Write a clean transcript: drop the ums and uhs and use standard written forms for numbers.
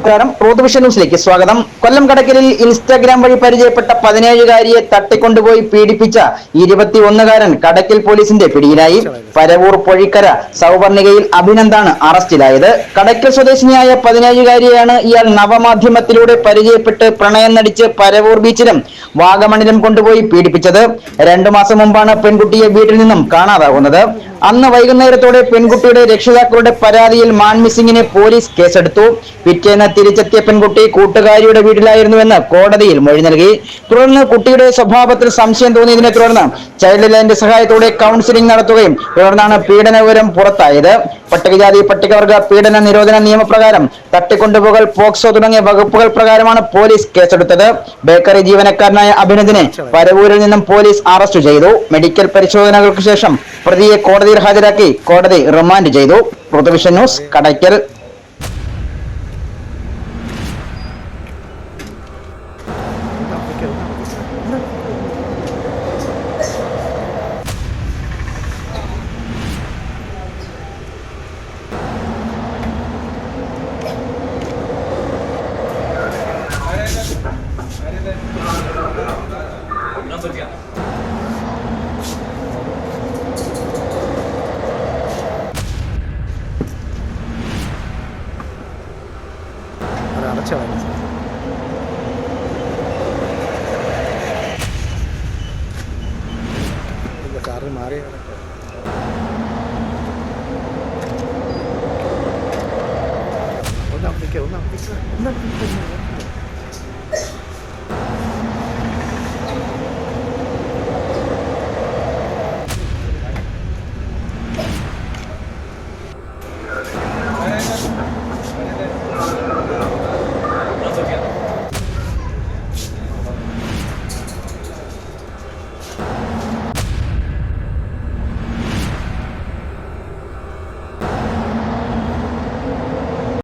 Provision ന്യൂസിലേക്ക് സ്വാഗതം. കൊല്ലം കടക്കലിൽ Instagram വഴി പരിചയപ്പെട്ട 17-കാരിയെ തട്ടിക്കൊണ്ടുപോയി പീഡിപ്പിച്ച 21-കാരൻ കടക്കൽ പോലീസിന്റെ പിടിയിലായി. പരവൂർ പൊഴിക്കര സൗവർണികയിൽ അഭിനന്ദാണ് അറസ്റ്റിലായത്. കടക്കൽ സ്വദേശിനിയായ 17-കാരിയെയാണ് ഇയാൾ നവമാധ്യമത്തിലൂടെ പരിചയപ്പെട്ട് പ്രണയം നടിച്ച് പരവൂർ ബീച്ചിലും വാഗമണിലും കൊണ്ടുപോയി പീഡിപ്പിച്ചത്. 2 മാസം മുമ്പാണ് പെൺകുട്ടിയെ വീട്ടിൽ നിന്നും കാണാതാകുന്നത്. അന്ന് വൈകുന്നേരത്തോടെ പെൺകുട്ടിയുടെ രക്ഷിതാക്കളുടെ പരാതിയിൽ മാൻ മിസ്സിംഗിന് പോലീസ് കേസെടുത്തു. പിറ്റേന്ന് തിരിച്ചെത്തിയ പെൺകുട്ടി കൂട്ടുകാരിയുടെ വീട്ടിലായിരുന്നുവെന്ന് കോടതിയിൽ മൊഴി നൽകി. തുടർന്ന് കുട്ടിയുടെ സ്വഭാവത്തിൽ സംശയം തോന്നിയതിനെ തുടർന്ന് ചൈൽഡ് ലൈനിന്റെ സഹായത്തോടെ കൗൺസിലിംഗ് നടത്തുകയും തുടർന്നാണ് പീഡന വിവരം പുറത്തായത്. പട്ടികജാതി പട്ടികവർഗ പീഡന നിരോധന നിയമപ്രകാരം തട്ടിക്കൊണ്ടുപോകൽ, പോക്സോ തുടങ്ങിയ വകുപ്പുകൾ പ്രകാരമാണ് പോലീസ് കേസെടുത്തത്. ബേക്കറി ജീവനക്കാരനായ അഭിനന്ദിനെ പരവൂരിൽ നിന്നും പോലീസ് അറസ്റ്റ് ചെയ്തു. മെഡിക്കൽ പരിശോധനകൾക്ക് ശേഷം പ്രതിയെ കോടതിയിൽ ഹാജരാക്കി കോടതി റിമാൻഡ് ചെയ്തു. Provision news, Kadakkal. കാറിൽ മാറി ഒന്ന്